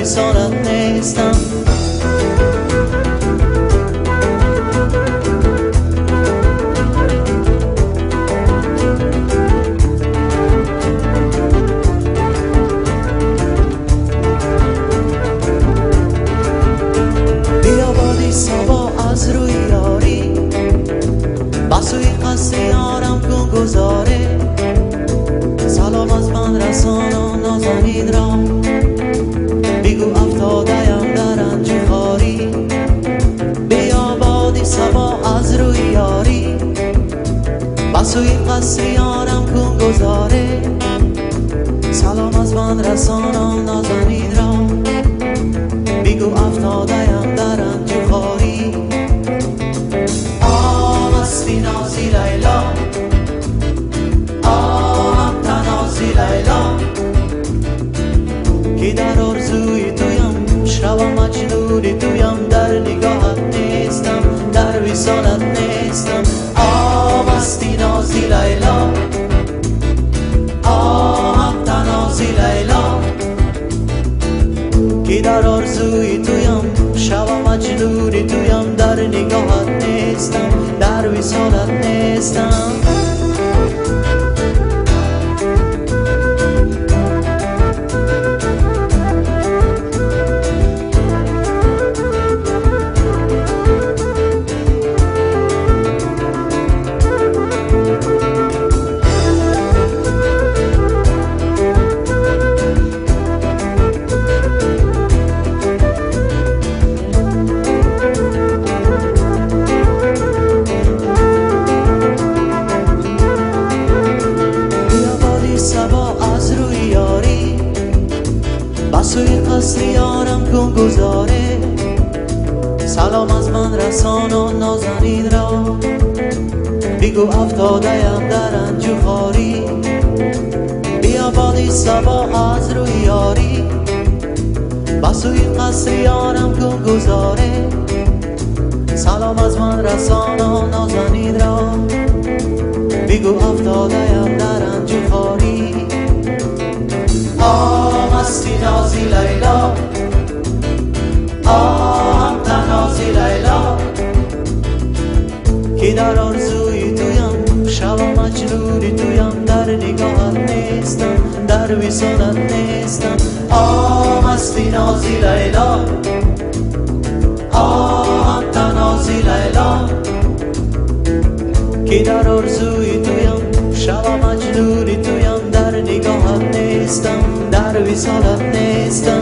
وصالت نیستم. بیا بادی صبا از روی یاری، بسوی قصد یارم کن گذاره. سلام از من رسانا نازنین را، بگو افتاده‌ام در رنج و خواری. بیا بادی صبا از روی یاری، بسوی قصد یارم کن گذاره. سلام از من رسانا نازنین را، بگو افتاده‌ام در رنج و خواری. مستی نازی لیلا، تنازی لیلا، که در آرزوی تویم شب مجنون تویم. در نگاهت نیستم، در وصالت نیستم. مستی نازی لیلا، تنازی لیلا، که در آرزوی تویم شب مجنون تویم. در نگاهت نیستم، در وصالت نیستم. بسوی قصر یارم کن گذاره. سلام از من رسانا نازنین را، بگو افتاده‌ام در رنج و خواری. بیا بادی صبا از روی یاری، بسوی قصر یارم کن گذاره. سلام از من رسانا نازنین را، بگو افتاده‌ام در رنج و خواری. مستی نازی لیلا، تنازی لیلا، که در آرزوی تویم شب مجنون تویم. در نگاهت نیستم، در وصالت نیستم. مستی نازی لیلا، تنازی لیلا، که در آرزوی تویم شب مجنون تویم. در نگاهت نیستم، در وصالت نیستم.